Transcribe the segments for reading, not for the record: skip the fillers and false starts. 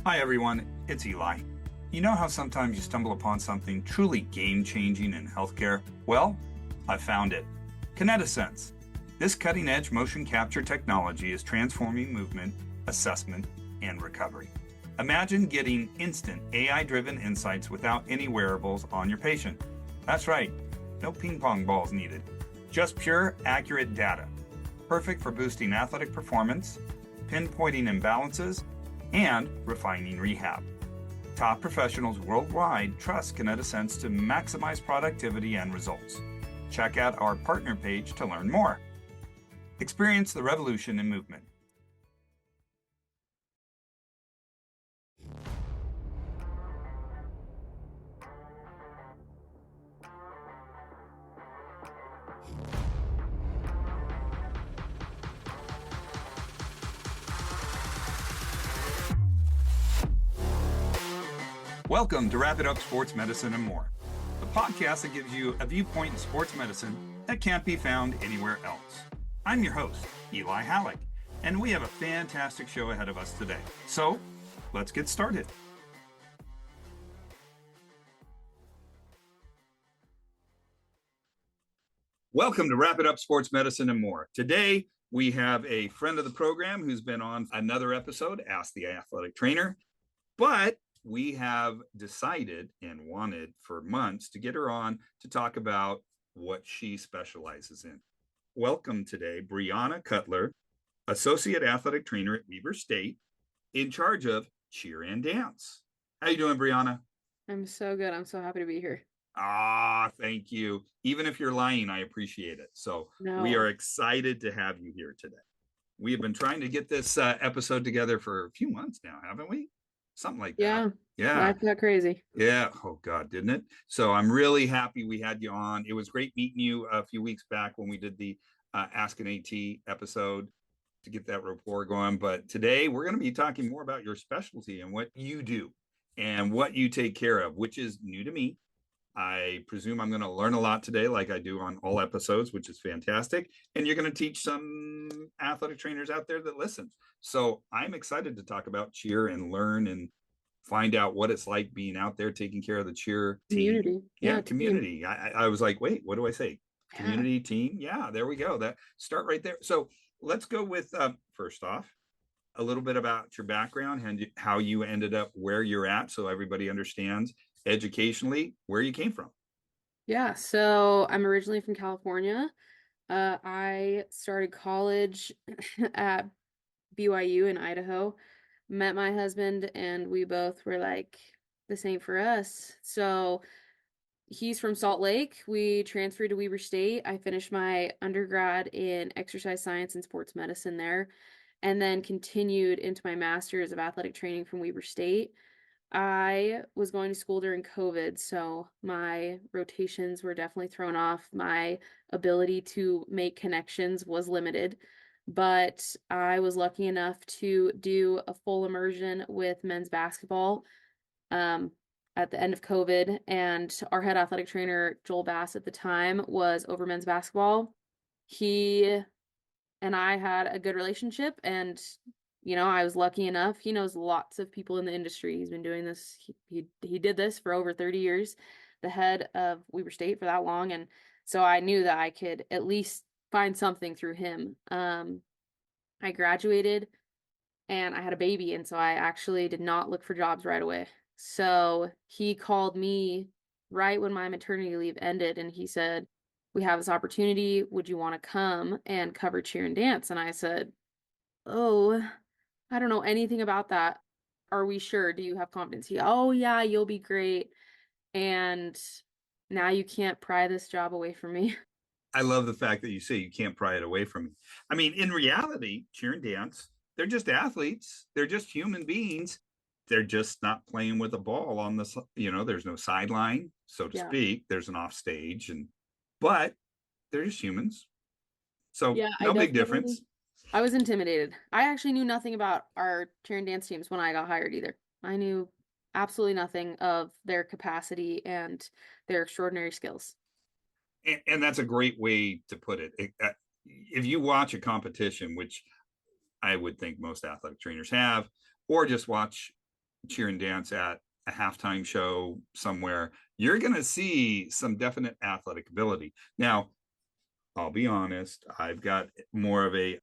Hi everyone, it's Eli. You know how sometimes you stumble upon something truly game-changing in healthcare? Well, I found it. KinetiSense. This cutting-edge motion capture technology is transforming movement, assessment, and recovery. Imagine getting instant AI-driven insights without any wearables on your patient. That's right, no ping pong balls needed. Just pure, accurate data. Perfect for boosting athletic performance, pinpointing imbalances, and refining rehab. Top professionals worldwide trust KinetiSense to maximize productivity and results. Check out our partner page to learn more. Experience the revolution in movement. Welcome to Wrap It Up Sports Medicine and More, the podcast that gives you a viewpoint in sports medicine that can't be found anywhere else. I'm your host, Eli Halleck, and we have a fantastic show ahead of us today. So, let's get started. Welcome to Wrap It Up Sports Medicine and More. Today, we have a friend of the program who's been on another episode, Ask the Athletic Trainer, but we have decided and wanted for months to get her on to talk about what she specializes in. Welcome today, Brianna Cutler, Associate Athletic Trainer at Weber State, in charge of Cheer and Dance. How you doing, Brianna? I'm so good. I'm so happy to be here. Thank you. Even if you're lying, I appreciate it. So No. We are excited to have you here today. We have been trying to get this episode together for a few months now, haven't we? Something like that. Yeah. Life got crazy. Yeah. Oh God, didn't it? So I'm really happy we had you on. It was great meeting you a few weeks back when we did the Ask an AT episode to get that rapport going. But today we're going to be talking more about your specialty and what you do and what you take care of, which is new to me. I presume I'm going to learn a lot today, like I do on all episodes, which is fantastic. And you're going to teach some athletic trainers out there that listen. So I'm excited to talk about cheer and learn and find out what it's like being out there taking care of the cheer community. Team. Yeah, community. I was like, wait, what do I say? Community team. Yeah, there we go. That start right there. So let's go with first off, a little bit about your background and how you ended up where you're at so everybody understands educationally where you came from. Yeah, so I'm originally from California. I started college at BYU in Idaho, met my husband, and we both were like, this ain't for us. So he's from Salt Lake. We transferred to Weber State. I finished my undergrad in exercise science and sports medicine there, and then continued into my master's of athletic training from Weber State. I was going to school during COVID, so my rotations were definitely thrown off. My ability to make connections was limited, but I was lucky enough to do a full immersion with men's basketball at the end of COVID, and our head athletic trainer, Joel Bass, at the time was over men's basketball. He and I had a good relationship, and I was lucky enough. He knows lots of people in the industry. He's been doing this. He did this for over 30 years, the head of Weber State for that long. And so I knew that I could at least find something through him. I graduated and I had a baby. And so I actually did not look for jobs right away. So he called me right when my maternity leave ended. And he said, we have this opportunity. Would you want to come and cover cheer and dance? And I said, oh, I don't know anything about that. Are we sure? Do you have confidence? Oh yeah, you'll be great. And now you can't pry this job away from me. I love the fact that you say you can't pry it away from me. I mean, in reality, cheer and dance, they're just athletes. They're just human beings. They're just not playing with a ball on the, there's no sideline, so to speak. There's an off stage, but they're just humans. So no big difference. I was intimidated. I actually knew nothing about our cheer and dance teams when I got hired either. I knew absolutely nothing of their capacity and their extraordinary skills. And that's a great way to put it. If you watch a competition, which I would think most athletic trainers have, or just watch cheer and dance at a halftime show somewhere, you're going to see some definite athletic ability. Now, I'll be honest, I've got more of a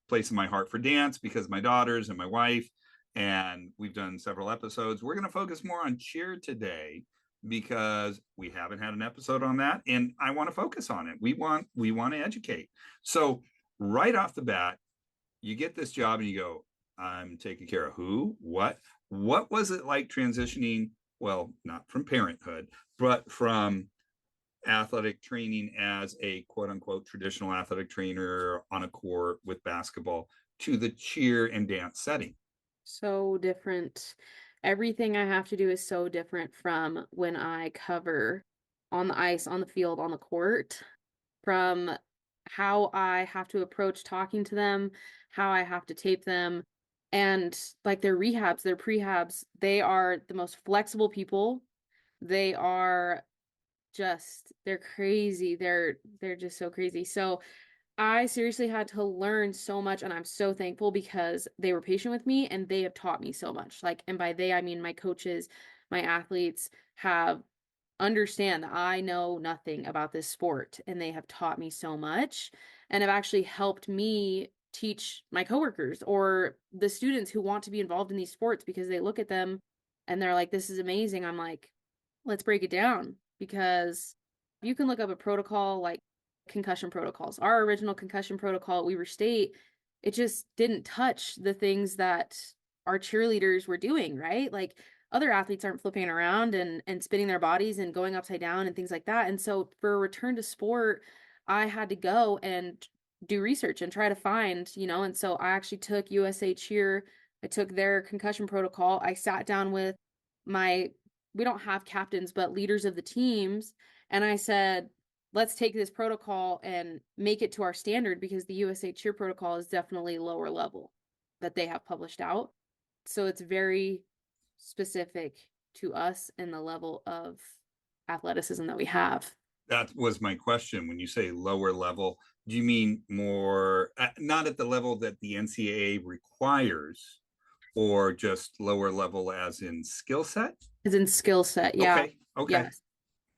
place in my heart for dance because my daughters and my wife, and we've done several episodes. We're going to focus more on cheer today because we haven't had an episode on that, and I want to focus on it. We want to educate. So right off the bat, you get this job and you go, I'm taking care of who, what was it like transitioning? Well, not from parenthood, but from athletic training as a quote unquote traditional athletic trainer on a court with basketball to the cheer and dance setting. So different. Everything I have to do is so different from when I cover on the ice, on the field, on the court, from how I have to approach talking to them, how I have to tape them, and like their rehabs, their prehabs, they are the most flexible people. They are they're crazy. They're just so crazy. So I seriously had to learn so much, and I'm so thankful because they were patient with me and they have taught me so much. Like, and by they, I mean my coaches, my athletes have understand that I know nothing about this sport and they have taught me so much and have actually helped me teach my coworkers or the students who want to be involved in these sports because they look at them and they're like, this is amazing. I'm like, let's break it down because you can look up a protocol like concussion protocols. Our original concussion protocol at Weber State, it just didn't touch the things that our cheerleaders were doing, right? Like other athletes aren't flipping around and spinning their bodies and going upside down and things like that. And so for a return to sport, I had to go and do research and try to find, and so I actually took USA Cheer. I took their concussion protocol. I sat down with my we don't have captains, but leaders of the teams. And I said, let's take this protocol and make it to our standard because the USA Cheer protocol is definitely lower level that they have published out. So it's very specific to us and the level of athleticism that we have. That was my question. When you say lower level, do you mean more, not at the level that the NCAA requires, or just lower level as in skill set? As in skill set, yeah. Okay. Okay. Yes.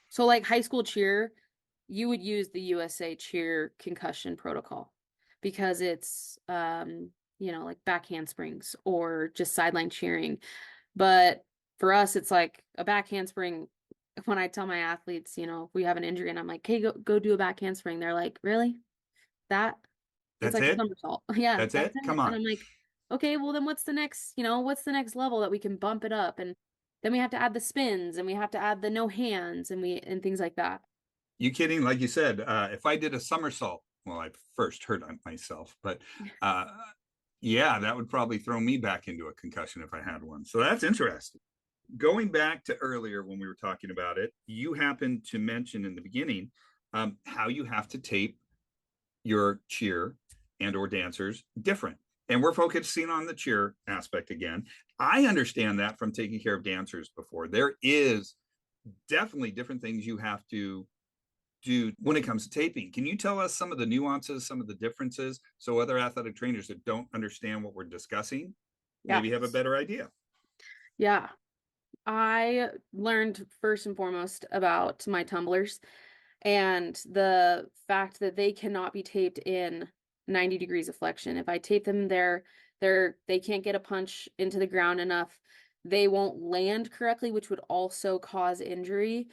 So like high school cheer, you would use the USA Cheer concussion protocol because it's like back handsprings or just sideline cheering. But for us, it's like a back handspring. When I tell my athletes, if we have an injury and I'm like, hey, go do a back handspring, they're like, really? That? It's That's like a it. somersault. Yeah, That's that's it. it. Come And on. I'm like, okay, well then what's the next level that we can bump it up? And then we have to add the spins and we have to add the no hands and things like that. You kidding? Like you said, if I did a somersault, well, I first hurt myself, but uh, yeah, that would probably throw me back into a concussion if I had one. So that's interesting. Going back to earlier when we were talking about it, you happened to mention in the beginning how you have to tape your cheer and or dancers different. And we're focusing on the cheer aspect again. I understand that from taking care of dancers before. There is definitely different things you have to do when it comes to taping. Can you tell us some of the nuances, some of the differences, so other athletic trainers that don't understand what we're discussing Yeah. maybe have a better idea? Yeah. I learned first and foremost about my tumblers and the fact that they cannot be taped in 90 degrees of flexion. If I tape them there, they can't get a punch into the ground enough. They won't land correctly, which would also cause injury.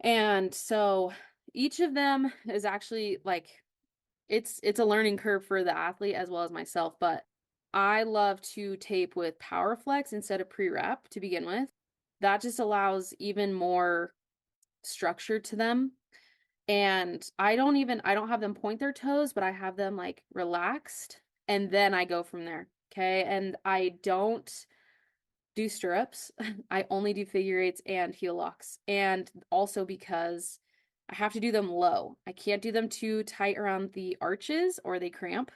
And so each of them is actually like it's a learning curve for the athlete as well as myself, but I love to tape with power flex instead of pre-rep to begin with. That just allows even more structure to them. And I don't have them point their toes, but I have them like relaxed and then I go from there. Okay. And I don't do stirrups. I only do figure eights and heel locks. And also because I have to do them low. I can't do them too tight around the arches or they cramp.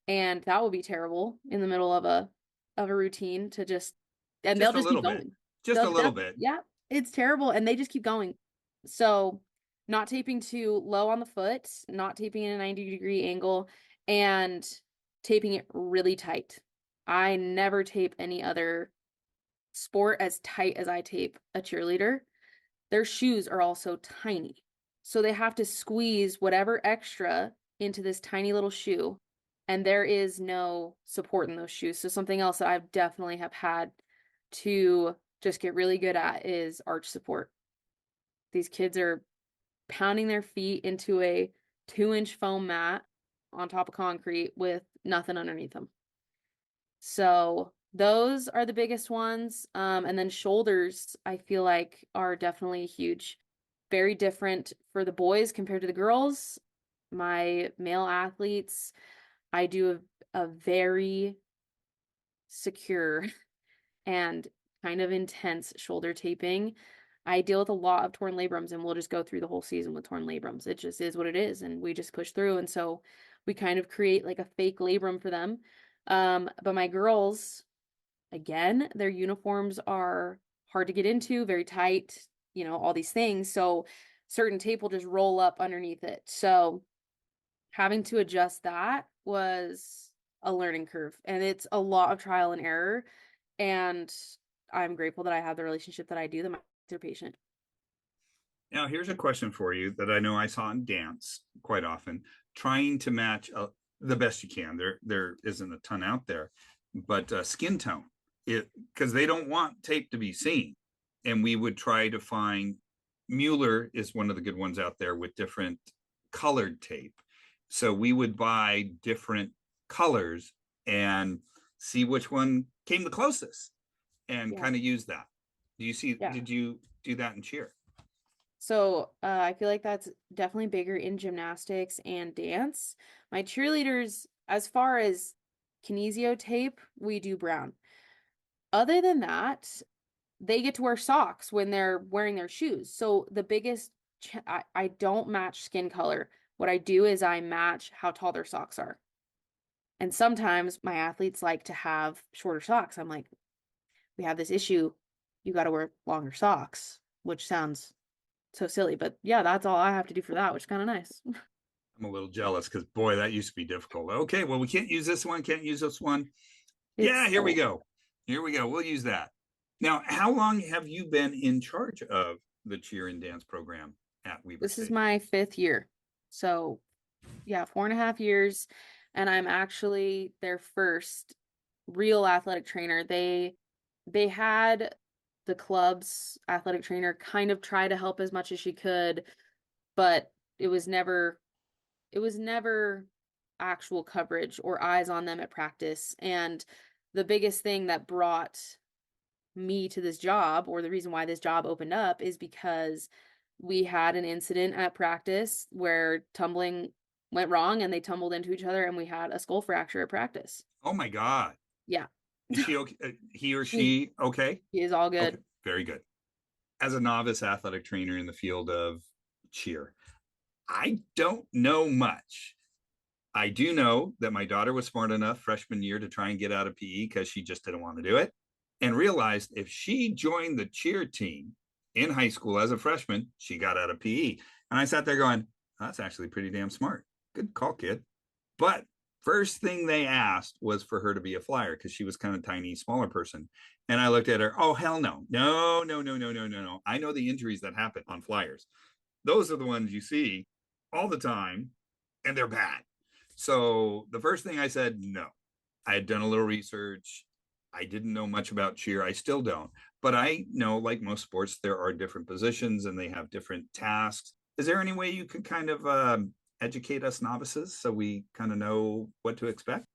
And that will be terrible in the middle of a routine to just and they'll Just a just keep little bit. going. Just a little bit. Yeah, it's terrible. And they just keep going. So not taping too low on the foot, not taping in a 90-degree angle, and taping it really tight. I never tape any other sport as tight as I tape a cheerleader, their shoes are also tiny. So they have to squeeze whatever extra into this tiny little shoe, and there is no support in those shoes. So something else that I've definitely have had to just get really good at is arch support. These kids are pounding their feet into a 2-inch foam mat on top of concrete with nothing underneath them. So those are the biggest ones. And then shoulders, I feel like are definitely huge. Very different for the boys compared to the girls. My male athletes, I do a very secure and kind of intense shoulder taping. I deal with a lot of torn labrums, and we'll just go through the whole season with torn labrums. It just is what it is, and we just push through. And so we kind of create like a fake labrum for them. But my girls, again, their uniforms are hard to get into, very tight, all these things. So certain tape will just roll up underneath it. So having to adjust that was a learning curve, and it's a lot of trial and error. And I'm grateful that I have the relationship that I do, that my their patient. Now, here's a question for you that I know I saw in dance quite often, trying to match the best you can. There isn't a ton out there, but skin tone, because they don't want tape to be seen. And we would try to find, Mueller is one of the good ones out there with different colored tape. So we would buy different colors and see which one came the closest and Yeah. kind of use that. Yeah. Did you do that in cheer? So I feel like that's definitely bigger in gymnastics and dance. My cheerleaders, as far as kinesio tape, we do brown. Other than that, they get to wear socks when they're wearing their shoes. So the biggest, I don't match skin color. What I do is I match how tall their socks are. And sometimes my athletes like to have shorter socks. I'm like, we have this issue. You got to wear longer socks, which sounds so silly. But yeah, that's all I have to do for that, which is kind of nice. I'm a little jealous because boy, that used to be difficult. Okay, well, we can't use this one, can't use this one. Yeah, It's here we so go. Here we go. We'll use that. Now, how long have you been in charge of the cheer and dance program at Weber This is State? my 5th year. So yeah, 4.5 years. And I'm actually their first real athletic trainer. They had the club's athletic trainer kind of try to help as much as she could, but it was never actual coverage or eyes on them at practice. And the biggest thing that brought me to this job, or the reason why this job opened up, is because we had an incident at practice where tumbling went wrong and they tumbled into each other, and we had a skull fracture at practice. Oh my God. Yeah. Is she okay? He or He, she okay? he is all Okay, good. very good. As a novice athletic trainer in the field of cheer, I don't know much. I do know that my daughter was smart enough freshman year to try and get out of PE because she just didn't want to do it, and realized if she joined the cheer team in high school as a freshman, she got out of PE. And I sat there going, that's actually pretty damn smart. Good call, kid. But first thing they asked was for her to be a flyer because she was kind of tiny, smaller person. And I looked at her, oh, hell no. No, no, no, no, no, no, no. I know the injuries that happen on flyers. Those are the ones you see all the time, and they're bad. So the first thing I said, no. I had done a little research. I didn't know much about cheer. I still don't. But I know, like most sports, there are different positions and they have different tasks. Is there any way you could kind of educate us novices so we kind of know what to expect?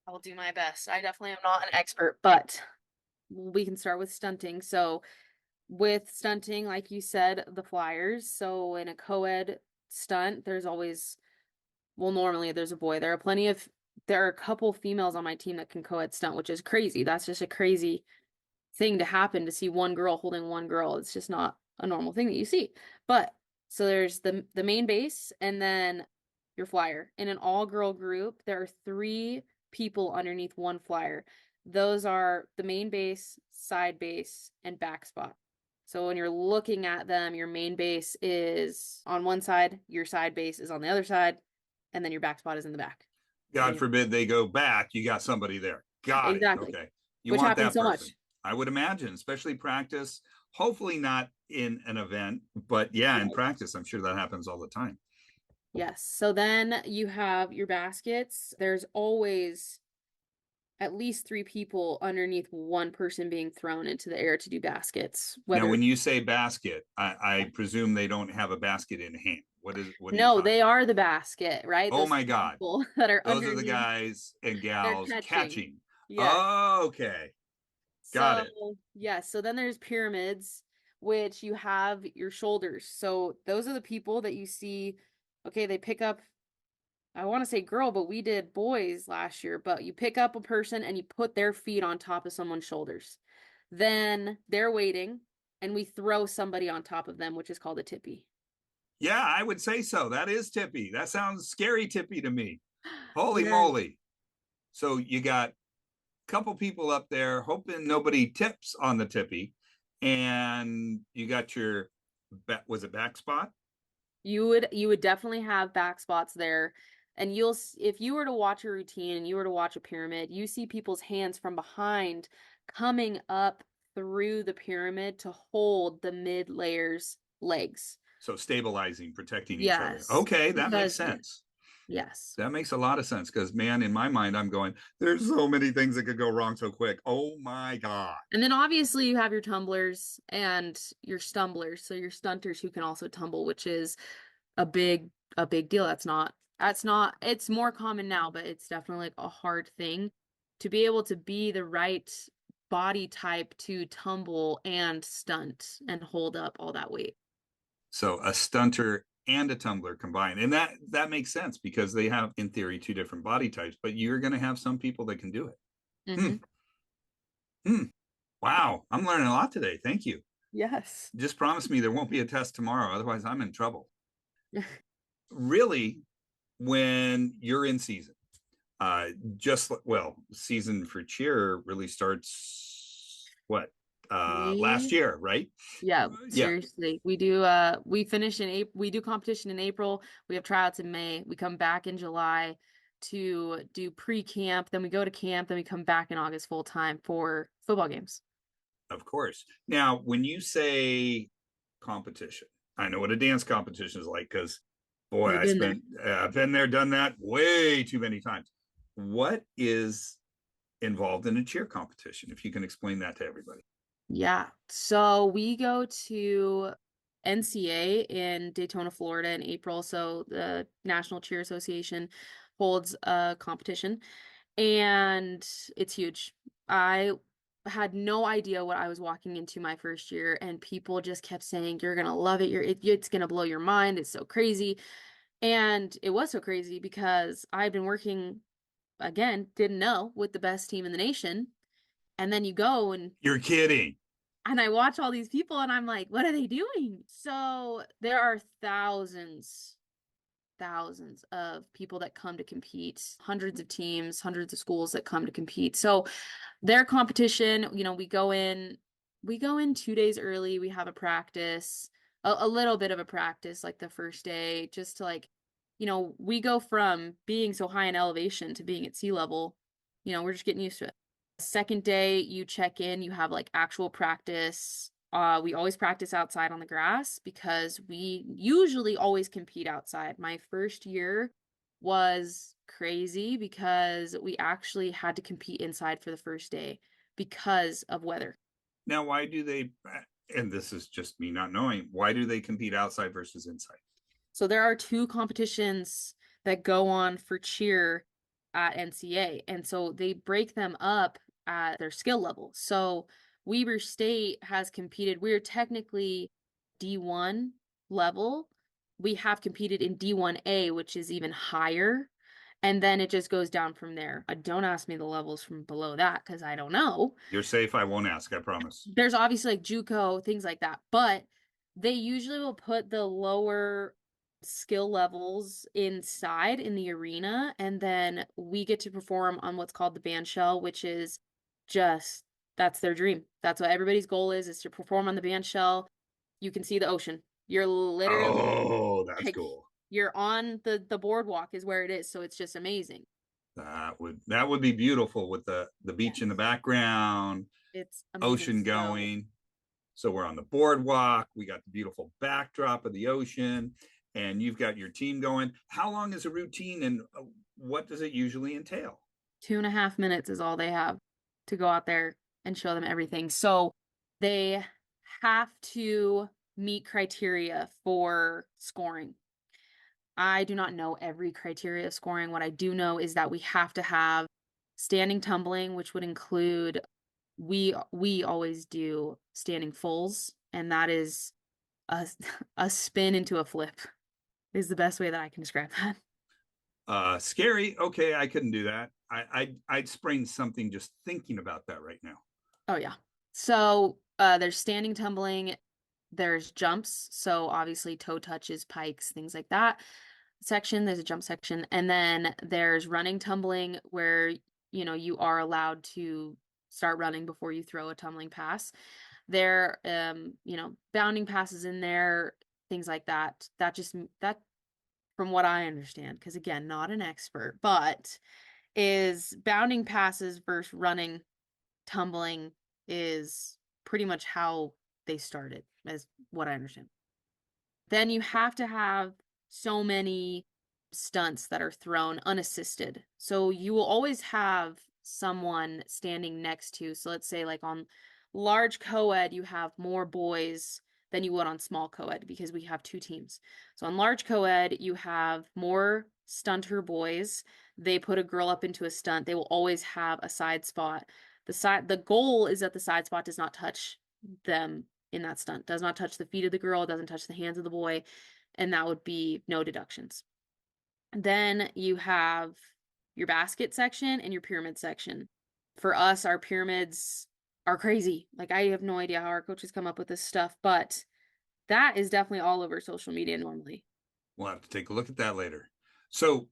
I'll do my best. I definitely am not an expert, but we can start with stunting. So, with stunting, like you said, the flyers. So, in a co-ed stunt, normally there's a boy. There are a couple females on my team that can co-ed stunt, which is crazy. That's just a crazy thing to happen, to see one girl holding one girl. It's just not a normal thing that you see. But so there's the main base and then your flyer. In an all-girl group, there are 3 people underneath one flyer. Those are the main base, side base, and back spot. So when you're looking at them, your main base is on one side, your side base is on the other side, and then your back spot is in the back. God forbid they go back, you got somebody there. Got it. Exactly. Okay. You Which want happens that so person. much. I would imagine, especially practice. Hopefully not in an event, but yeah, in Right. practice, I'm sure that happens all the time. Yes. So then you have your baskets. There's always at least three people underneath one person being thrown into the air to do baskets. Now, Whether when you say basket, I presume they don't have a basket in hand. What are you no, talking they about? are the basket, right? Oh Those my three God. people that are Those are the underneath, guys and they're gals catching. catching. Yes. Oh, okay. Got So, it. yes. So then there's pyramids, which you have your shoulders. So those are the people that you see. Okay, they pick up, I want to say girl, but we did boys last year. But you pick up a person and you put their feet on top of someone's shoulders. Then they're waiting, and we throw somebody on top of them, which is called a tippy. Yeah, I would say so. That is tippy. That sounds scary tippy to me. Holy Yes. moly. So you got a couple people up there hoping nobody tips on the tippy. And you got your, was it back spot? You would definitely have back spots there. And if you were to watch a routine and you were to watch a pyramid, you see people's hands from behind coming up through the pyramid to hold the mid layers legs. So stabilizing, protecting each other. Yes. Okay, that makes Because yeah, sense. yes. That makes a lot of sense because, man, in my mind, I'm going, there's so many things that could go wrong so quick. Oh my God. And then obviously you have your tumblers and your stumblers. So your stunters who can also tumble, which is a big a big deal. That's not it's more common now, but it's definitely like a hard thing to be able to be the right body type to tumble and stunt and hold up all that weight. So a stunter and a tumbler combined. And that makes sense because they have, in theory, two different body types, but you're going to have some people that can do it. Hmm. Hmm. Hmm. Wow. I'm learning a lot today. Thank you. Yes. Just promise me there won't be a test tomorrow. Otherwise, I'm in trouble. Really, when you're in season, just well, season for cheer really starts what? Last We year, right? Yeah, Yeah, seriously. We finish in April, we do competition in April, we have tryouts in May, we come back in July to do pre-camp, then we go to camp, then we come back in August full time for football games. of course. Now, when you say competition, I know what a dance competition is like because, boy, We've been there. I've been there, done that way too many times. What is involved in a cheer competition? If you can explain that to everybody. Yeah. So we go to NCA in Daytona, Florida in April. So the National Cheer Association holds a competition and it's huge. I had no idea what I was walking into my first year, and people just kept saying, "You're gonna love it. It's gonna blow your mind. It's so crazy." And it was so crazy because I've been working again, didn't know, with the best team in the nation. And then you go You're kidding. and I watch all these people and I'm like, what are they doing? So there are thousands of people that come to compete, hundreds of teams, hundreds of schools that come to compete. So their competition, we go in 2 days early. We have a practice, a little bit of a practice, like the first day, just to we go from being so high in elevation to being at sea level. We're just getting used to it. Second day, you check in, you have like actual practice. We always practice outside on the grass because we usually always compete outside. My first year was crazy because we actually had to compete inside for the first day because of weather. Now, why do they, and this is just me not knowing, why do they compete outside versus inside? So there are two competitions that go on for cheer at NCA. And so they break them up at their skill level. So Weber State has competed, we're technically D1 level. We have competed in D1A, which is even higher. And then it just goes down from there. Don't ask me the levels from below that because I don't know. You're safe. I won't ask. I promise. There's obviously like JUCO, things like that, but they usually will put the lower skill levels inside in the arena, and then we get to perform on what's called the band shell, which is just that's their dream. That's what everybody's goal is to perform on the band shell. You can see the ocean. You're literally Oh, that's like cool. you're on the boardwalk is where it is, so it's just amazing. That would be beautiful with the beach in the Yes. background. It's amazing. Ocean So going. So we're on the boardwalk. We got the beautiful backdrop of the ocean, and you've got your team going. How long is a routine, and what does it usually entail? 2.5 minutes is all they have to go out there and show them everything. So they have to meet criteria for scoring. I do not know every criteria of scoring. What I do know is that we have to have standing tumbling, which would include we always do standing fulls, and that is a a spin into a flip is the best way that I can describe that. Scary. Okay, I couldn't do that. I'd sprain something just thinking about that right now. Oh yeah. So there's standing tumbling, there's jumps, so obviously toe touches, pikes, things like that. Section, there's a jump section, and then there's running tumbling where you are allowed to start running before you throw a tumbling pass. There bounding passes in there, things like that. That from what I understand, because again, not an expert, but is bounding passes versus running tumbling is pretty much how they started, as what I understand. Then you have to have so many stunts that are thrown unassisted. So you will always have someone standing next to. So let's say like on large co-ed, you have more boys than you would on small co-ed because we have two teams. So on large co-ed, you have more stunter boys. They put a girl up into a stunt. They will always have a side spot. The goal is that the side spot does not touch them in that stunt, does not touch the feet of the girl, doesn't touch the hands of the boy, and that would be no deductions. Then you have your basket section and your pyramid section. For us, our pyramids are crazy. Like, I have no idea how our coaches come up with this stuff, but that is definitely all over social media normally. We'll have to take a look at that later. So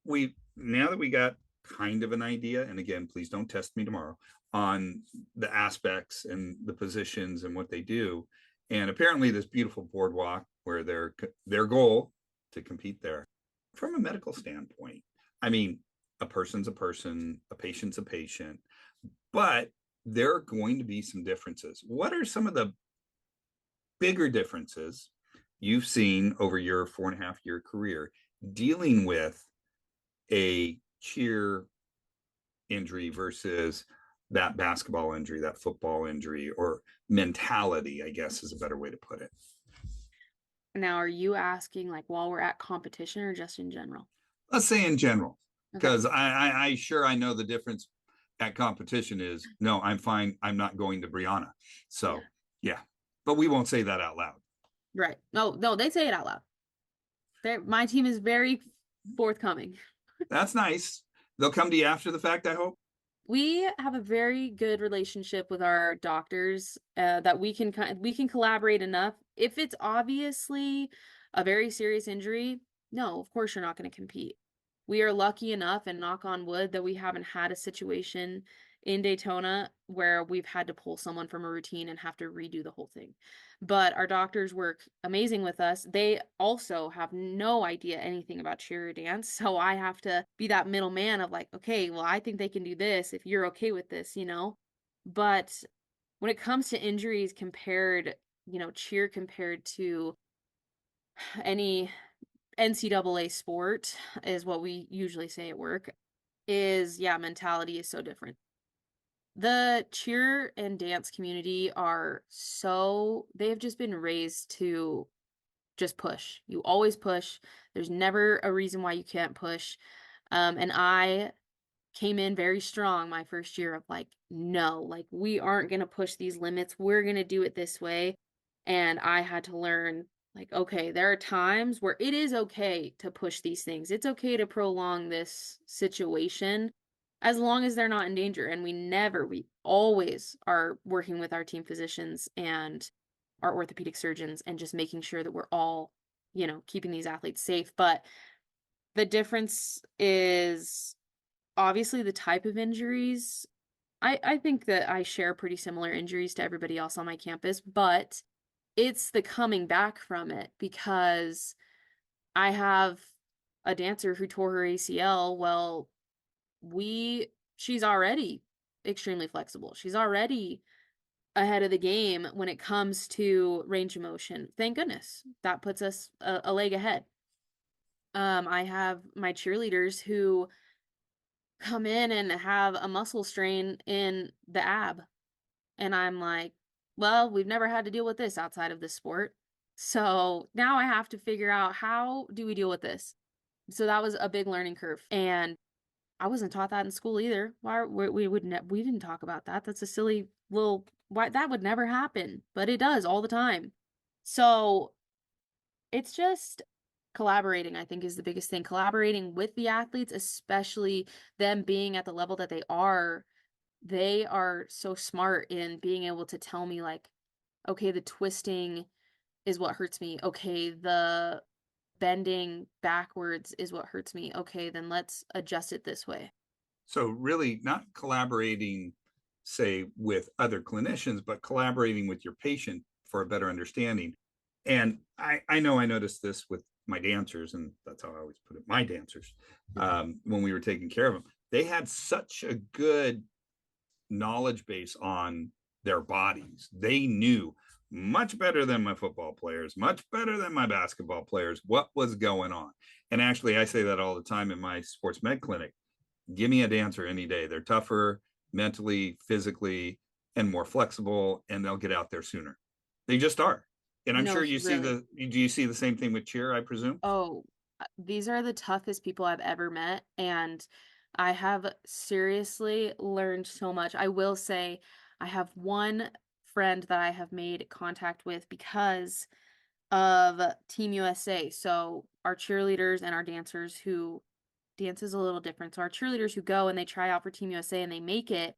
now that we got kind of an idea, and again, please don't test me tomorrow on the aspects and the positions and what they do. And apparently this beautiful boardwalk where their goal to compete there from a medical standpoint. I mean, a person's a person, a patient's a patient, but there are going to be some differences. What are some of the bigger differences you've seen over your 4.5 year career dealing with a cheer injury versus that basketball injury, that football injury, or mentality, I guess is a better way to put it? Now, are you asking like while we're at competition or just in general? Let's say in general, Okay. because I know the difference at competition is no, I'm fine. I'm not going to Brianna. Yeah. So yeah, but we won't say that out loud. Right. No, they say it out loud. My team is very forthcoming. That's nice. They'll come to you after the fact, I hope. We have a very good relationship with our doctors that we can collaborate enough. If it's obviously a very serious injury, no, of course you're not going to compete. We are lucky enough, and knock on wood, that we haven't had a situation in Daytona where we've had to pull someone from a routine and have to redo the whole thing. But our doctors work amazing with us. They also have no idea anything about cheer or dance. So I have to be that middleman of like, okay, well, I think they can do this if you're okay with this. But when it comes to injuries cheer compared to any NCAA sport is what we usually say at work is, yeah, mentality is so different. The cheer and dance community they've just been raised to just push. You always push. There's never a reason why you can't push. And I came in very strong my first year of like, no, like we aren't going to push these limits. We're going to do it this way. And I had to learn like, okay, there are times where it is okay to push these things. It's okay to prolong this situation as long as they're not in danger. And we always are working with our team physicians and our orthopedic surgeons and just making sure that we're all, keeping these athletes safe. But the difference is obviously the type of injuries. I think that I share pretty similar injuries to everybody else on my campus, but it's the coming back from it because I have a dancer who tore her ACL. Well, she's already extremely flexible. She's already ahead of the game when it comes to range of motion. Thank goodness. That puts us a leg ahead. I have my cheerleaders who come in and have a muscle strain in the ab. And I'm like, well, we've never had to deal with this outside of this sport. So now I have to figure out, how do we deal with this? So that was a big learning curve. And I wasn't taught that in school either. Why we didn't talk about that. That's a silly little, why that would never happen, but it does all the time. So it's just collaborating, I think, is the biggest thing. Collaborating with the athletes, especially them being at the level that they are. They are so smart in being able to tell me, like, okay, the twisting is what hurts me. Okay, the bending backwards is what hurts me. Okay, then let's adjust it this way. So really not collaborating, say, with other clinicians, but collaborating with your patient for a better understanding. And I know I noticed this with my dancers, and that's how I always put it, my dancers, when we were taking care of them. They had such a good knowledge base on their bodies. They knew much better than my football players, much better than my basketball players, what was going on. And actually, I say that all the time in my sports med clinic. Give me a dancer any day. They're tougher mentally, physically, and more flexible, and they'll get out there sooner. They just are. And I'm No, sure you see really. do you see the same thing with cheer, I presume? Oh, these are the toughest people I've ever met, and I have seriously learned so much. I will say I have one friend that I have made contact with because of Team USA. So our cheerleaders and our dancers who dance is a little different. So our cheerleaders who go and they try out for Team USA and they make it,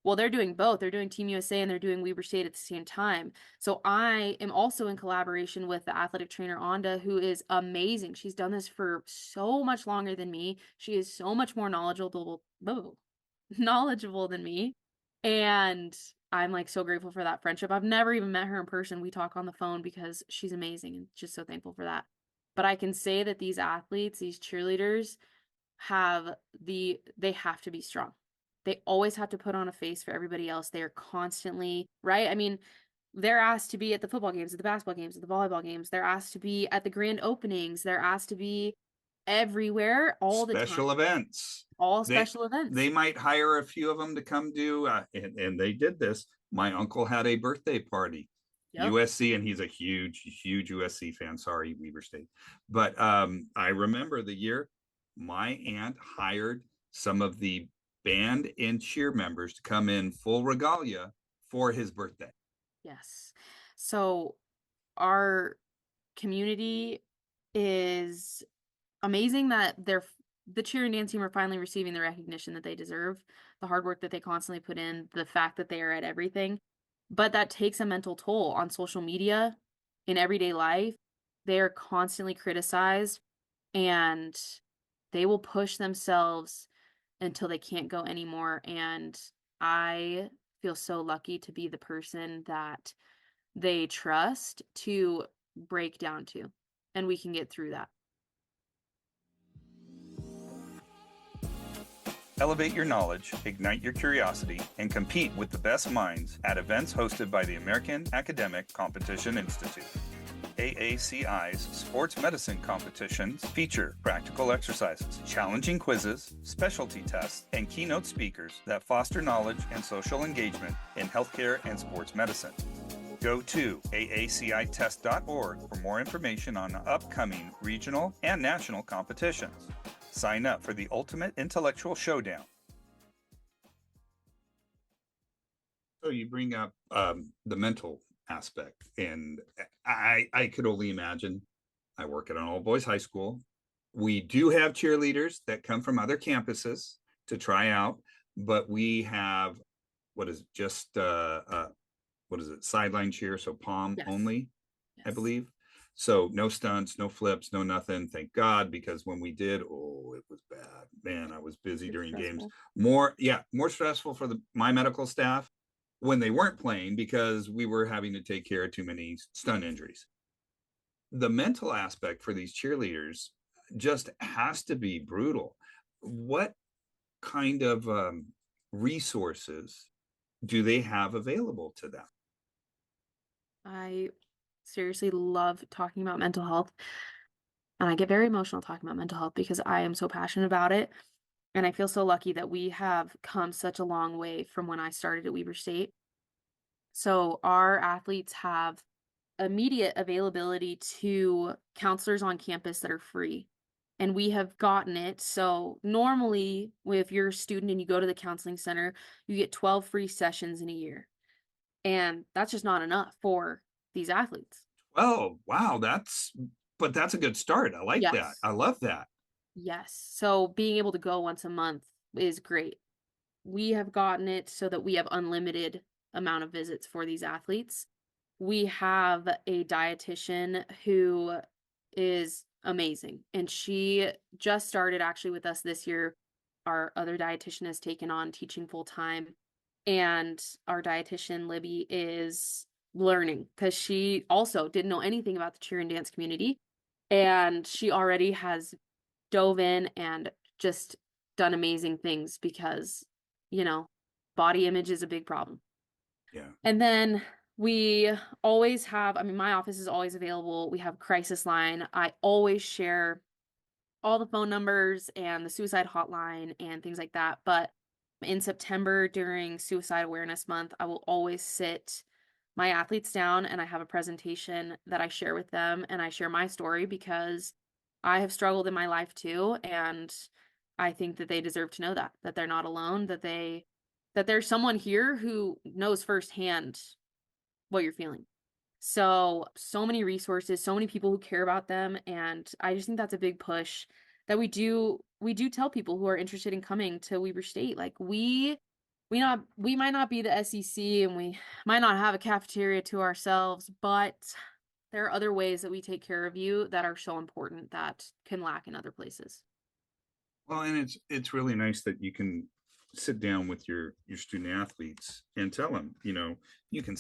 well, they're doing both. They're doing Team USA and they're doing Weber State at the same time. So I am also in collaboration with the athletic trainer Onda, who is amazing. She's done this for so much longer than me. She is so much more knowledgeable than me. And I'm like so grateful for that friendship. I've never even met her in person. We talk on the phone because she's amazing and just so thankful for that. But I can say that these athletes, these cheerleaders, they have to be strong. They always have to put on a face for everybody else. They are constantly, right? I mean, they're asked to be at the football games, at the basketball games, at the volleyball games. They're asked to be at the grand openings. They're asked to be everywhere all the time. Special events. All They special events. they might hire a few of them to come do, and they did this. My uncle had a birthday party, Yep. USC, and he's a huge USC fan. Sorry, Weber State. But I remember the year my aunt hired some of the band and cheer members to come in full regalia for his birthday. Yes. So our community is amazing that the cheer and dance team are finally receiving the recognition that they deserve, the hard work that they constantly put in, the fact that they are at everything. But that takes a mental toll on social media, in everyday life. They are constantly criticized and they will push themselves until they can't go anymore. And I feel so lucky to be the person that they trust to break down to, and we can get through that. Elevate your knowledge, ignite your curiosity, and compete with the best minds at events hosted by the American Academic Competition Institute. AACI's sports medicine competitions feature practical exercises, challenging quizzes, specialty tests, and keynote speakers that foster knowledge and social engagement in healthcare and sports medicine. Go to aacitest.org for more information on upcoming regional and national competitions. Sign up for the ultimate intellectual showdown. So you bring up the mental aspect, and I could only imagine. I work at an all boys high school. We do have cheerleaders that come from other campuses to try out, but we have what is it, sideline cheer, so palm Yes. only, I Yes. believe. So no stunts, no flips, no nothing. Thank God, because when we did, it was bad. Man, I was busy Super during games. stressful. More stressful for my medical staff when they weren't playing because we were having to take care of too many stun injuries. The mental aspect for these cheerleaders just has to be brutal. What kind of resources do they have available to them? I seriously love talking about mental health. And I get very emotional talking about mental health because I am so passionate about it. And I feel so lucky that we have come such a long way from when I started at Weber State. So our athletes have immediate availability to counselors on campus that are free. And we have gotten it. So normally, if you're a student and you go to the counseling center, you get 12 free sessions in a year. And that's just not enough for these athletes. Oh, wow, that's a good start. I like that. Yes. I love that. Yes. So being able to go once a month is great. We have gotten it so that we have unlimited amount of visits for these athletes. We have a dietitian who is amazing, and she just started actually with us this year. Our other dietitian has taken on teaching full time, and our dietitian Libby is learning because she also didn't know anything about the cheer and dance community, and she already has dove in and just done amazing things because, you know, body image is a big problem. Yeah. And then we always have, I mean, my office is always available. We have crisis line. I always share all the phone numbers and the suicide hotline and things like that. But in September during Suicide Awareness Month, I will always sit my athletes down and I have a presentation that I share with them and I share my story because I have struggled in my life too. And I think that they deserve to know that they're not alone, that there's someone here who knows firsthand what you're feeling. So many resources, so many people who care about them, and I just think that's a big push that we do tell people who are interested in coming to Weber State. Like we might not be the SEC and we might not have a cafeteria to ourselves, but there are other ways that we take care of you that are so important that can lack in other places. Well, and it's really nice that you can sit down with your student athletes and tell them, you can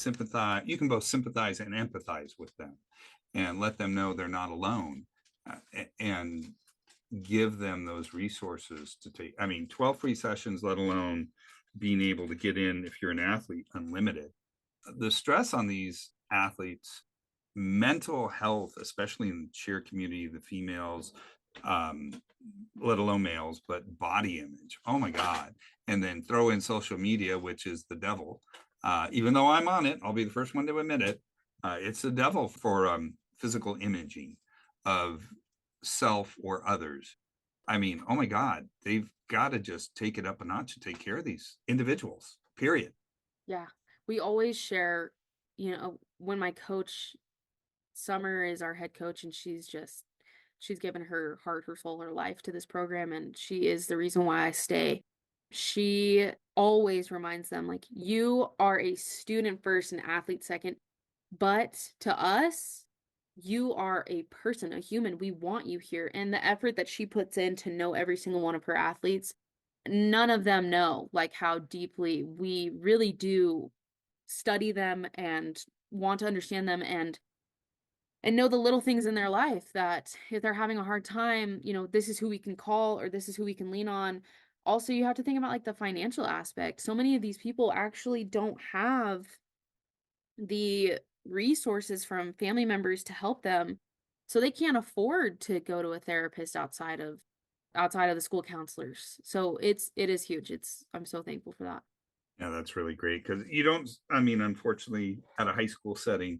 both sympathize and empathize with them and let them know they're not alone, and give them those resources to take. I mean, 12 free sessions, let alone being able to get in, if you're an athlete, unlimited. The stress on these athletes, mental health, especially in the cheer community, the females, um, let alone males, but body image. Oh my God. And then throw in social media, which is the devil. Even though I'm on it, I'll be the first one to admit it. It's the devil for physical imaging of self or others. I mean, oh my God, they've got to just take it up a notch to take care of these individuals, period. Yeah. We always share, when my coach Summer is our head coach and she's given her heart, her soul, her life to this program and she is the reason why I stay. She always reminds them like you are a student first and athlete second, but to us, you are a person, a human. We want you here. And the effort that she puts in to know every single one of her athletes, none of them know like how deeply we really do study them and want to understand them and know the little things in their life that if they're having a hard time, this is who we can call or this is who we can lean on. Also, you have to think about like the financial aspect. So many of these people actually don't have the resources from family members to help them. So they can't afford to go to a therapist outside of the school counselors. So it is huge. I'm so thankful for that. Yeah, that's really great because you don't, I mean, unfortunately, at a high school setting,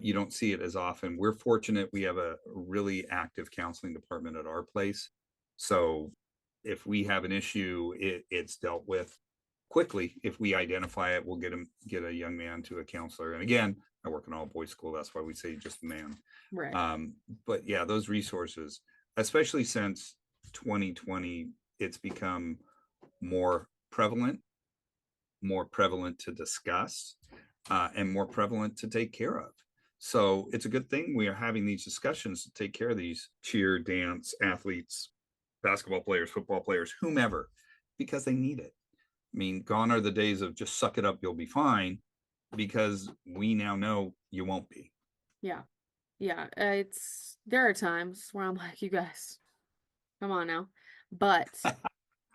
you don't see it as often. We're fortunate we have a really active counseling department at our place. So if we have an issue, it's dealt with quickly. If we identify it, we'll get a young man to a counselor. And again, I work in all boys school. That's why we say just a man. Right. But yeah, those resources, especially since 2020, it's become more prevalent, more prevalent to discuss, and more prevalent to take care of. So it's a good thing we are having these discussions to take care of these cheer, dance athletes, basketball players, football players, whomever, because they need it. I mean, gone are the days of just suck it up, you'll be fine, because we now know you won't be. Yeah. Yeah. There are times where I'm like, you guys, come on now. But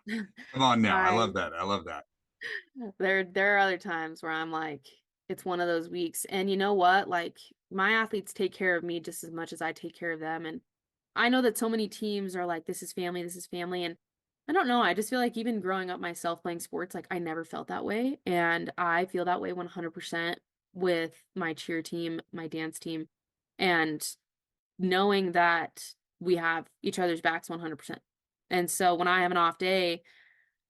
Come on now. I I love that. I love that. there are other times where I'm like, it's one of those weeks. And you know what? Like, my athletes take care of me just as much as I take care of them. And I know that so many teams are like, this is family, this is family. And I don't know. I just feel like even growing up myself playing sports, like I never felt that way. And I feel that way 100% with my cheer team, my dance team, and knowing that we have each other's backs 100%. And so when I have an off day,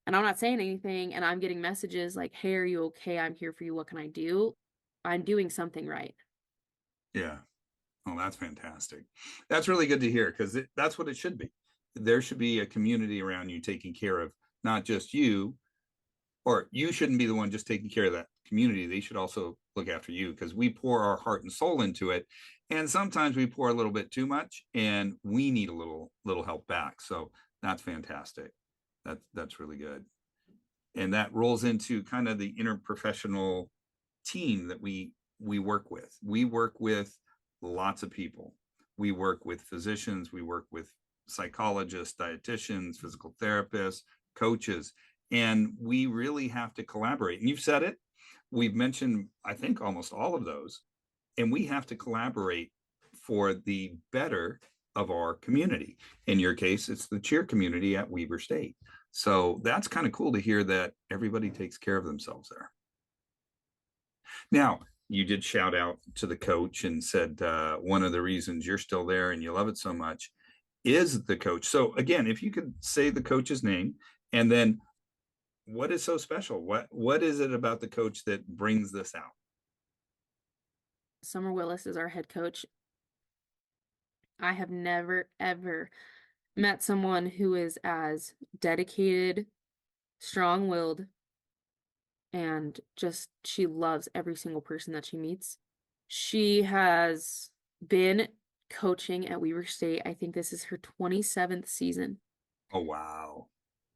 and I'm not saying anything and I'm getting messages like, "Hey, are you okay? I'm here for you. What can I do?" I'm doing something right. Yeah. Oh, that's fantastic. That's really good to hear because that's what it should be. There should be a community around you taking care of not just you, or you shouldn't be the one just taking care of that community. They should also look after you because we pour our heart and soul into it. And sometimes we pour a little bit too much and we need a little help back. So that's fantastic. That's really good. And that rolls into kind of the interprofessional team that we work with. We work with lots of people. We work with physicians, we work with psychologists, dietitians, physical therapists, coaches, and we really have to collaborate. And you've said it. We've mentioned, I think, almost all of those, and we have to collaborate for the better of our community. In your case, it's the cheer community at Weber State. So that's kind of cool to hear that everybody takes care of themselves there. Now, you did shout out to the coach and said one of the reasons you're still there and you love it so much is the coach. So again, if you could say the coach's name and then what is so special? What is it about the coach that brings this out? Summer Willis is our head coach. I have never, ever met someone who is as dedicated, strong-willed, and just she loves every single person that she meets. She has been coaching at Weber State. I think this is her 27th season. Oh wow.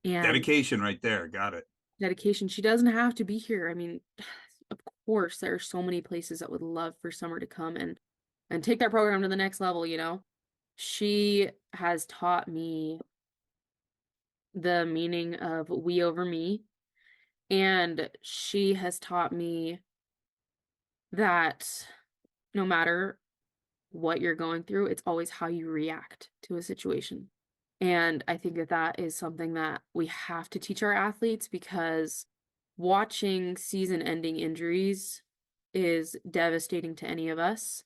And Dedication right there. Got it. dedication. She doesn't have to be here. I mean, of course, there are so many places that would love for Summer to come and take their program to the next level, you know. She has taught me the meaning of we over me, and she has taught me that no matter what you're going through, it's always how you react to a situation. And I think that that is something that we have to teach our athletes because watching season-ending injuries is devastating to any of us,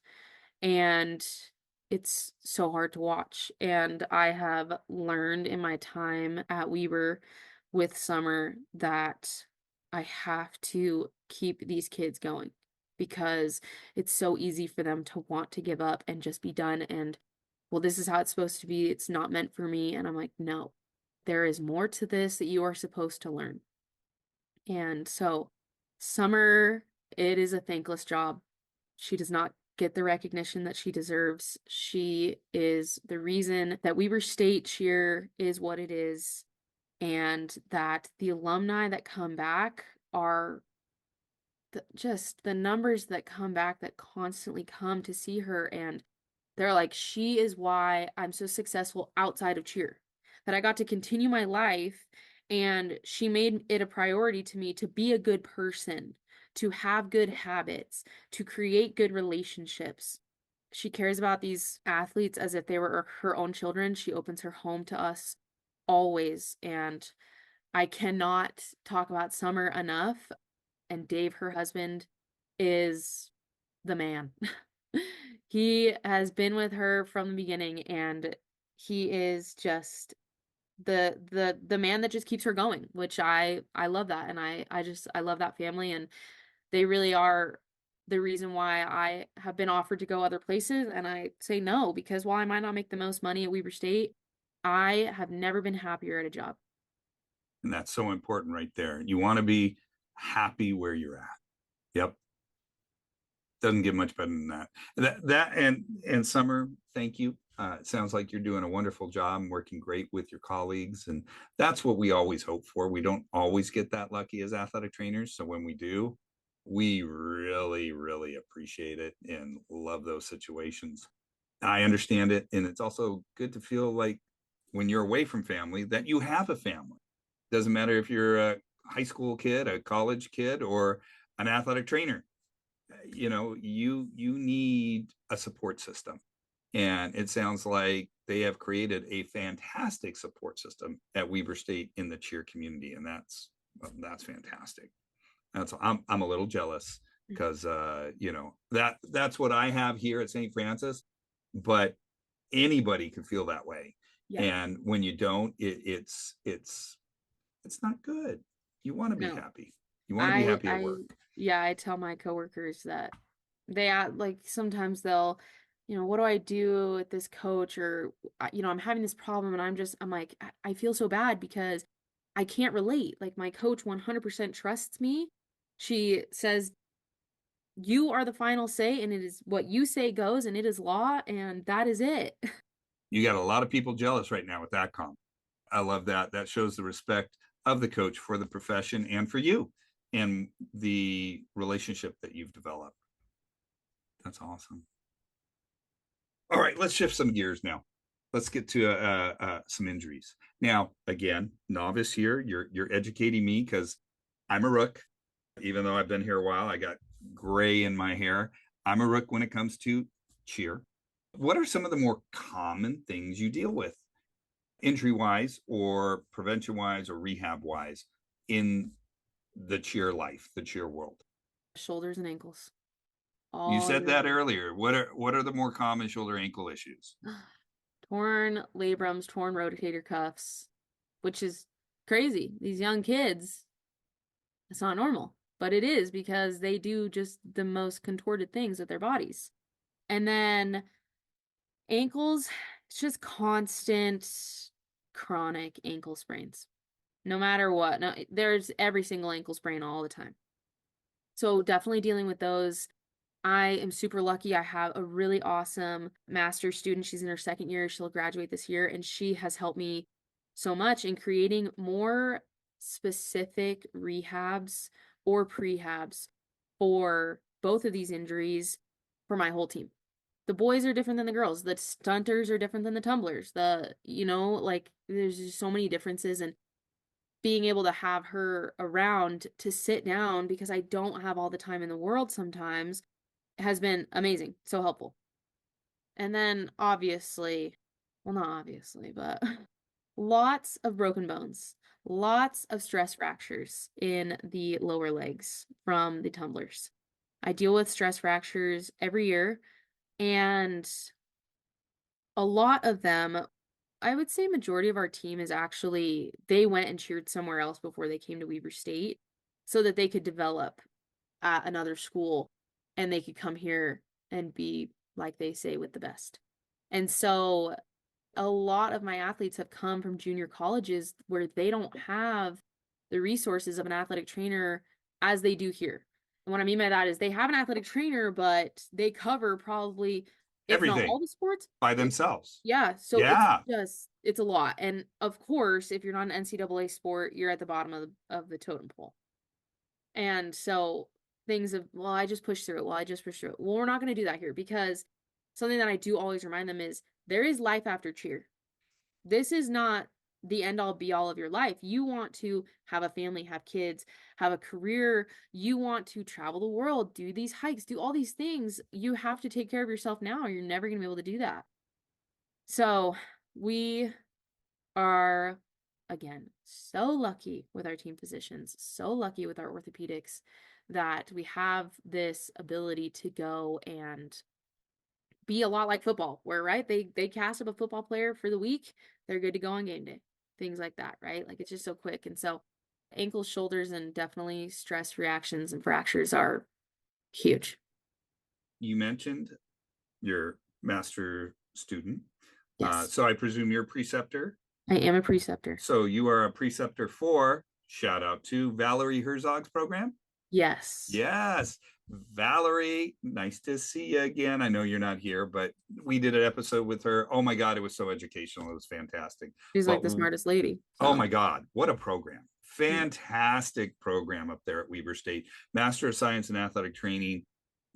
and it's so hard to watch. And I have learned in my time at Weber with Summer that I have to keep these kids going because it's so easy for them to want to give up and just be done and well, this is how it's supposed to be. It's not meant for me. And I'm like, no, there is more to this that you are supposed to learn. And so, Summer, it is a thankless job. She does not get the recognition that she deserves. She is the reason that Weber State cheer is what it is, and that the alumni that come back are just the numbers that come back that constantly come to see her and they're like, she is why I'm so successful outside of cheer. That I got to continue my life, and she made it a priority to me to be a good person, to have good habits, to create good relationships. She cares about these athletes as if they were her own children. She opens her home to us always, and I cannot talk about Summer enough. And Dave, her husband, is the man. He has been with her from the beginning and he is just the man that just keeps her going, which I love that and I love that family and they really are the reason why I have been offered to go other places and I say no because while I might not make the most money at Weber State, I have never been happier at a job. And that's so important right there. You want to be happy where you're at. Yep. Doesn't get much better than that. And Summer, thank you. It sounds like you're doing a wonderful job and working great with your colleagues, and that's what we always hope for. We don't always get that lucky as athletic trainers, so when we do, we really, really appreciate it and love those situations. I understand it, and it's also good to feel like when you're away from family that you have a family. Doesn't matter if you're a high school kid, a college kid, or an athletic trainer you need a support system. And it sounds like they have created a fantastic support system at Weber State in the cheer community. And that's fantastic. I'm a little jealous because that's what I have here at St. Francis, but anybody can feel that way. Yeah. And when you don't, it's not good. You want to be No. happy. You want to be happy at I work. yeah, I tell my coworkers that like sometimes they'll, what do I do with this coach or I'm having this problem and I'm like I feel so bad because I can't relate. Like my coach 100% trusts me. She says you are the final say and it is what you say goes and it is law and that is it. You got a lot of people jealous right now with that comment. I love that. That shows the respect of the coach for the profession and for you and the relationship that you've developed. That's awesome. All right, let's shift some gears now. Let's get to some injuries. Now, again, novice here. You're educating me because I'm a rook. Even though I've been here a while, I got gray in my hair. I'm a rook when it comes to cheer. What are some of the more common things you deal with, injury wise, or prevention wise, or rehab wise, in the cheer life, the cheer world? Shoulders and ankles You all said year that long. earlier. What are the more common shoulder ankle issues? Torn labrums, torn rotator cuffs, which is crazy. These young kids, it's not normal, but it is because they do just the most contorted things with their bodies. And then ankles, it's just constant chronic ankle sprains. No matter what. No, there's every single ankle sprain all the time. So definitely dealing with those. I am super lucky. I have a really awesome master's student. She's in her second year. She'll graduate this year, and she has helped me so much in creating more specific rehabs or prehabs for both of these injuries for my whole team. The boys are different than the girls. The stunters are different than the tumblers. Like there's just so many differences, and being able to have her around to sit down because I don't have all the time in the world sometimes has been amazing, so helpful. And then obviously, well, not obviously, but lots of broken bones, lots of stress fractures in the lower legs from the tumblers. I deal with stress fractures every year, and a lot of them, I would say majority of our team is actually, they went and cheered somewhere else before they came to Weber State so that they could develop at another school and they could come here and be, like they say, with the best. And so a lot of my athletes have come from junior colleges where they don't have the resources of an athletic trainer as they do here. And what I mean by that is they have an athletic trainer, but they cover probably, if not Everything all the sports, by themselves. yeah. So Yeah. it's a lot. And of course, if you're not an NCAA sport, you're at the bottom of the totem pole. And so things of, well, I just pushed through it. Well, I just pushed through it. Well, we're not going to do that here because something that I do always remind them is there is life after cheer. This is not the end all be all of your life. You want to have a family, have kids, have a career. You want to travel the world, do these hikes, do all these things. You have to take care of yourself now, or you're never going to be able to do that. So we are, again, so lucky with our team physicians, so lucky with our orthopedics that we have this ability to go and be a lot like football, where right they cast up a football player for the week, they're good to go on game day, things like that, right? Like it's just so quick. And so ankles, shoulders, and definitely stress reactions and fractures are huge. You mentioned your master student. Yes, So I presume you're a preceptor. I am a preceptor. So you are a preceptor for, shout out to Valerie Herzog's program. Yes, Yes. Valerie, nice to see you again. I know you're not here, but we did an episode with her. Oh my God, it was so educational. It was fantastic. she's like But the smartest lady. oh So my God, what a program. Fantastic program up there at Weber State. Master of Science in Athletic Training.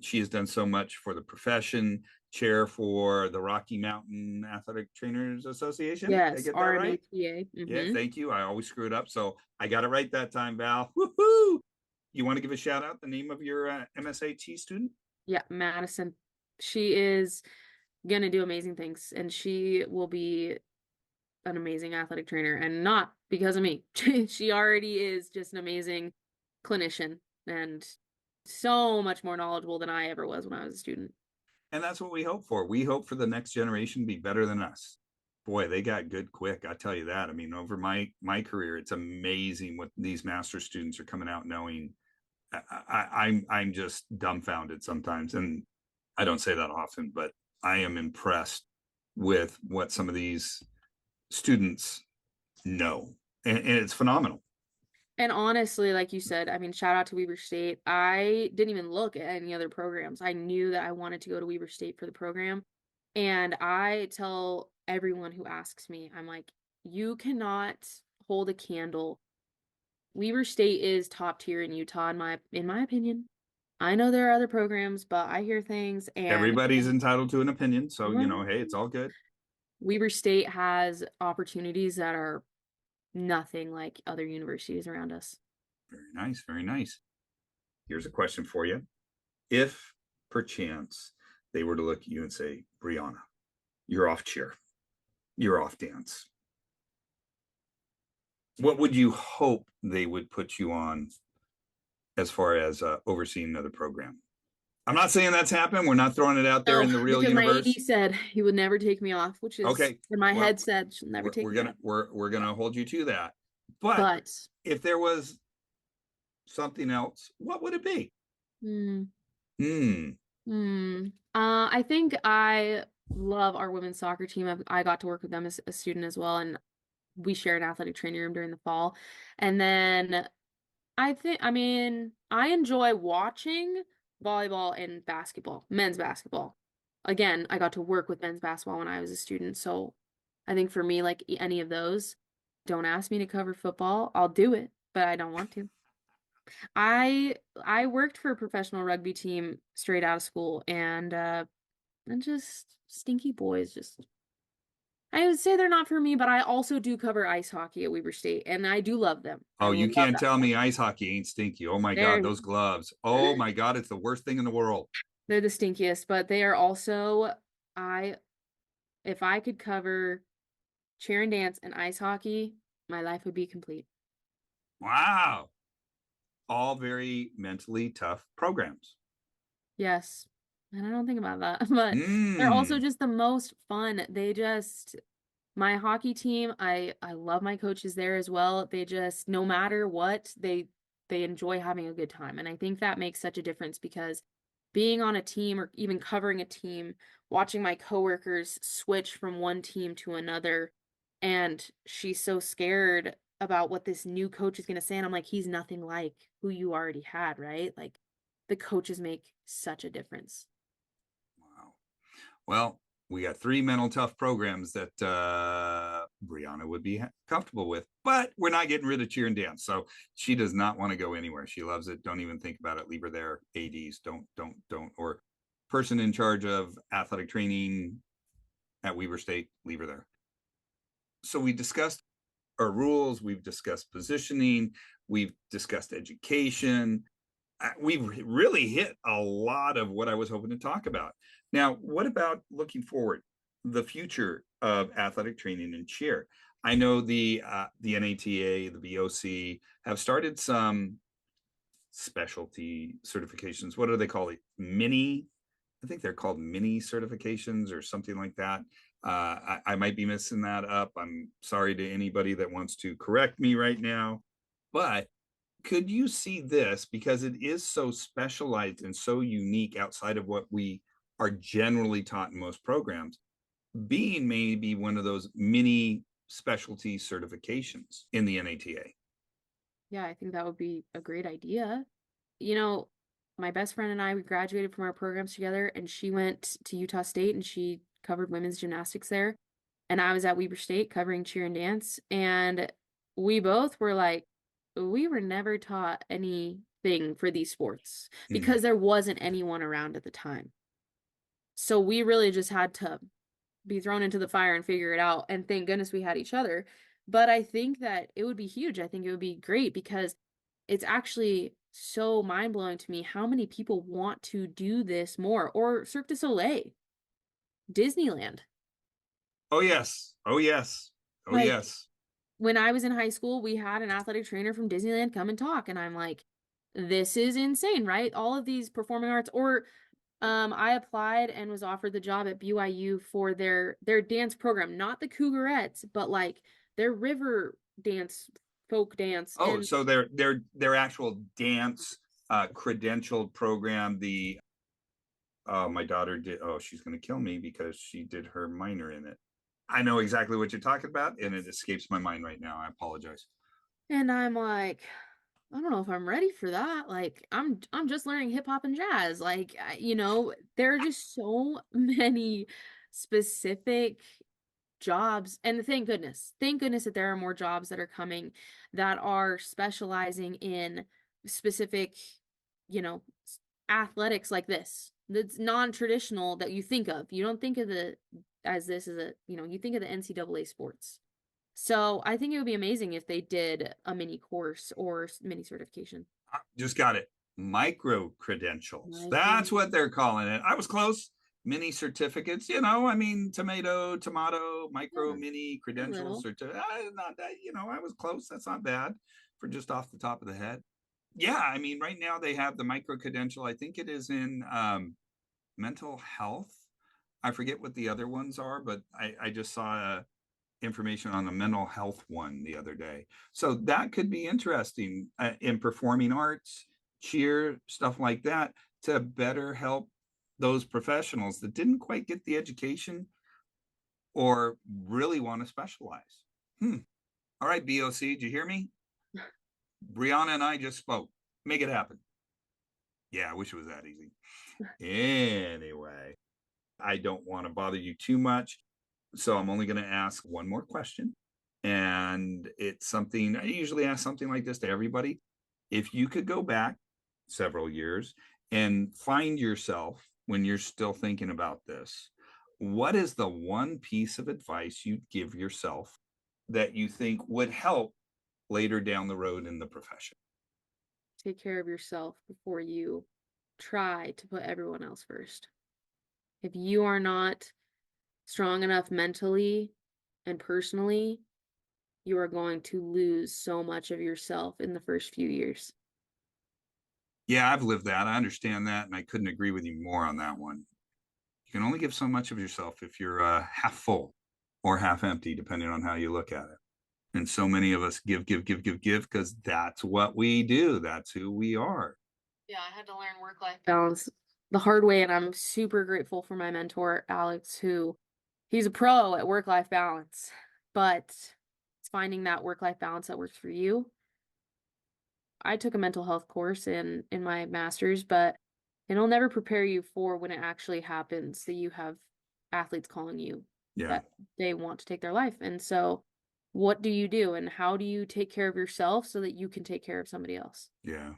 She has done so much for the profession, chair for the Rocky Mountain Athletic Trainers Association. Did I yes, get that right? RMATA. Yeah, thank you. I always screw it up. So I got it right that time, Val. Woohoo! you want to give a shout out the name of your MSAT student? Yeah, Madison. She is gonna do amazing things, and she will be an amazing athletic trainer, and not because of me. She already is just an amazing clinician and so much more knowledgeable than I ever was when I was a student. And that's what we hope for. We hope for the next generation to be better than us. Boy, they got good quick. I tell you that. I mean, over my career, it's amazing what these master students are coming out knowing. I'm just dumbfounded sometimes, and I don't say that often, but I am impressed with what some of these students know, and it's phenomenal. And honestly, like you said, I mean, shout out to Weber State. I didn't even look at any other programs. I knew that I wanted to go to Weber State for the program. And I tell everyone who asks me, I'm like, you cannot hold a candle. Weber State is top tier in Utah, in my opinion. I know there are other programs, but I hear things, and Everybody's entitled to an opinion, so well, hey, it's all good. Weber State has opportunities that are nothing like other universities around us. Very nice, very nice. Here's a question for you. If perchance they were to look at you and say, Brianna, you're off cheer, you're off dance, what would you hope they would put you on as far as overseeing another program? I'm not saying that's happened. We're not throwing it out there No, in the real because my AD universe. said he would never take me off, which is Okay, in my well, head said she'll never take we're me gonna off. we're gonna hold you to that. But But if there was something else, what would it be? hmm, Hmm. I think I love our women's soccer team. I got to work with them as a student as well, and we share an athletic training room during the fall. And then I mean, I enjoy watching volleyball and basketball, men's basketball. Again, I got to work with men's basketball when I was a student, so I think for me, like any of those, don't ask me to cover football. I'll do it, but I don't want to. I worked for a professional rugby team straight out of school, and just stinky boys just I would say they're not for me, but I also do cover ice hockey at Weber State, and I do love them. I Oh, you love can't that tell sport. me ice hockey ain't stinky. Oh my God, They're those gloves. Oh my God, it's the worst thing in the world. they're the stinkiest, but they are also I if I could cover cheer and dance and ice hockey, my life would be complete. Wow. All very mentally tough programs. Yes. And I don't think about that, but they're also Mm. just the most fun. They just my hockey team, I love my coaches there as well. They just no matter what, they enjoy having a good time. And I think that makes such a difference because being on a team or even covering a team, watching my coworkers switch from one team to another, and she's so scared about what this new coach is going to say, and I'm like, he's nothing like who you already had, right? Like the coaches make such a difference. Wow. Well, we got three mental tough programs that Brianna would be comfortable with, but we're not getting rid of cheer and dance. So she does not want to go anywhere. She loves it. Don't even think about it. Leave her there. ADs, don't. Or person in charge of athletic training at Weber State, leave her there. So we discussed our rules. We've discussed positioning. We've discussed education. We've really hit a lot of what I was hoping to talk about. Now, what about looking forward, the future of athletic training and cheer? I know the NATA, the BOC have started some specialty certifications. What do they call it? Mini, I think they're called mini certifications or something like that. I might be messing that up. I'm sorry to anybody that wants to correct me right now, but could you see this, because it is so specialized and so unique outside of what we are generally taught in most programs, being maybe one of those mini specialty certifications in the NATA? Yeah, I think that would be a great idea. You know, my best friend and I, we graduated from our programs together, and she went to Utah State and she covered women's gymnastics there. And I was at Weber State covering cheer and dance. And we both were like, we were never taught anything for these sports Mm-hmm. because there wasn't anyone around at the time. So we really just had to be thrown into the fire and figure it out. And thank goodness we had each other. But I think that it would be huge. I think it would be great because it's actually so mind-blowing to me how many people want to do this more. Or Cirque du Soleil, Disneyland. Oh, yes. Oh, yes. Oh, Like yes. when I was in high school, we had an athletic trainer from Disneyland come and talk, and I'm like, this is insane, right? All of these performing arts. Or I applied and was offered the job at BYU for their dance program, not the Cougarettes, but like their river dance, folk dance. Oh, And so their actual dance credentialed program. The my daughter did. Oh, she's going to kill me because she did her minor in it. I know exactly what you're talking about, and it escapes my mind right now. I apologize. I'm like, I don't know if I'm ready for that. Like I'm just learning hip hop and jazz. Like there are just so many specific jobs, and thank goodness that there are more jobs that are coming that are specializing in specific, you know, athletics like this. That's non-traditional that you think of. You don't think of the as this as a, you think of the NCAA sports. So I think it would be amazing if they did a mini course or mini certification. Just got it. Micro credentials. Micro. That's what they're calling it. I was close. Mini certificates, I mean, tomato, micro, Yeah, mini a credentials, little. not that, I was close. That's not bad for just off the top of the head. Yeah, I mean, right now they have the micro credential. I think it is in mental health. I forget what the other ones are, but I just saw information on a mental health one the other day. So that could be interesting in performing arts, cheer, stuff like that, to better help those professionals that didn't quite get the education or really want to specialize. All right, BOC, did you hear me? Brianna and I just spoke. Make it happen. Yeah, I wish it was that easy. Anyway, I don't want to bother you too much. So I'm only going to ask one more question. And it's something I usually ask something like this to everybody. If you could go back several years and find yourself when you're still thinking about this, what is the one piece of advice you'd give yourself that you think would help later down the road in the profession? Take care of yourself before you try to put everyone else first. If you are not strong enough mentally and personally, you are going to lose so much of yourself in the first few years. Yeah, I've lived that. I understand that. And I couldn't agree with you more on that one. You can only give so much of yourself if you're half full or half empty, depending on how you look at it. And so many of us give because that's what we do. That's who we are. Yeah, I had to learn work-life balance the hard way, and I'm super grateful for my mentor, Alex, who he's a pro at work-life balance, but it's finding that work-life balance that works for you. I took a mental health course in my master's, but it'll never prepare you for when it actually happens that you have athletes calling you Yeah. that they want to take their life. And so what do you do and how do you take care of yourself so that you can take care of somebody else? Yeah.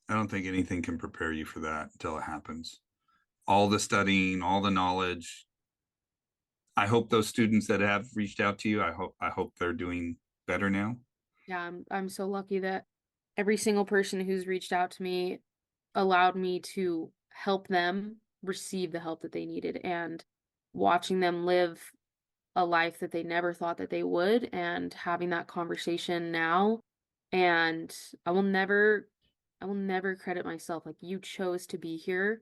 I don't think anything can prepare you for that until it happens. All the studying, all the knowledge. I hope those students that have reached out to you, I hope they're doing better now. Yeah, I'm so lucky that every single person who's reached out to me allowed me to help them receive the help that they needed, and watching them live a life that they never thought that they would, and having that conversation now. And I will never credit myself, like, you chose to be here.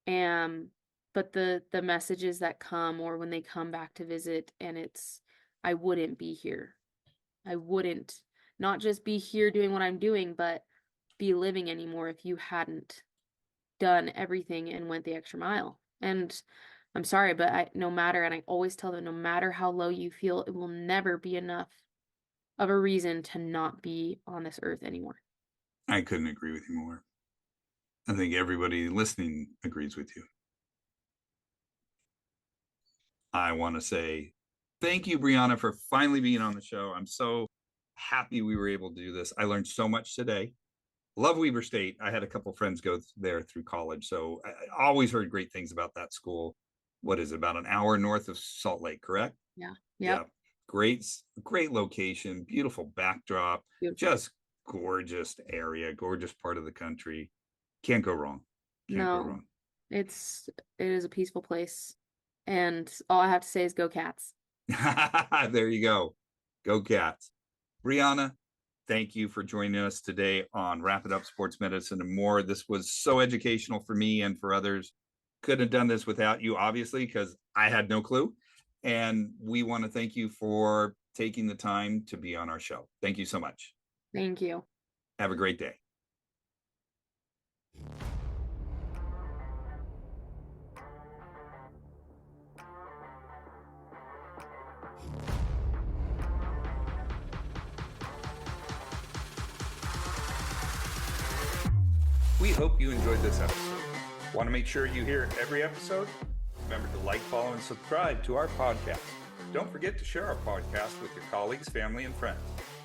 And but the messages that come, or when they come back to visit, and it's, I wouldn't be here. I wouldn't not just be here doing what I'm doing, but be living anymore if you hadn't done everything and went the extra mile. And I'm sorry, but no matter, and I always tell them, no matter how low you feel, it will never be enough of a reason to not be on this earth anymore. I couldn't agree with you more. I think everybody listening agrees with you. I want to say thank you, Brianna, for finally being on the show. I'm so happy we were able to do this. I learned so much today. Love Weber State. I had a couple friends go there through college, so I always heard great things about that school. What is it, about an hour north of Salt Lake, correct? Yeah. Yeah. Yep. Great location, beautiful backdrop, Beautiful. just gorgeous area, gorgeous part of the country. Can't go wrong. Can't go No, wrong. it is a peaceful place. And all I have to say is go Cats. There you go. Go Cats. Brianna, thank you for joining us today on Wrap It Up Sports Medicine and More. This was so educational for me and for others. Couldn't have done this without you, obviously, because I had no clue. And we want to thank you for taking the time to be on our show. Thank you so much. Thank you. Have a great day. We hope you enjoyed this episode. Want to make sure you hear every episode? Remember to like, follow, and subscribe to our podcast. Don't forget to share our podcast with your colleagues, family, and friends.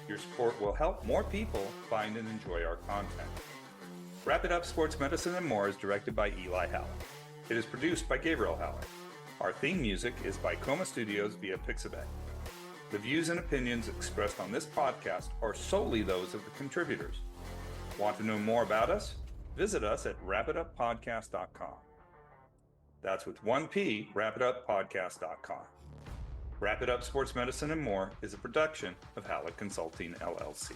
Your support will help more people find and enjoy our content. Wrap It Up Sports Medicine and More is directed by Eli Haller. It is produced by Gabriel Haller. Our theme music is by Coma Studios via Pixabay. The views and opinions expressed on this podcast are solely those of the contributors. Want to know more about us? Visit us at wrapituppodcast.com. That's with 1P, wrapituppodcast.com. Wrap It Up Sports Medicine and More is a production of Hallett Consulting, LLC.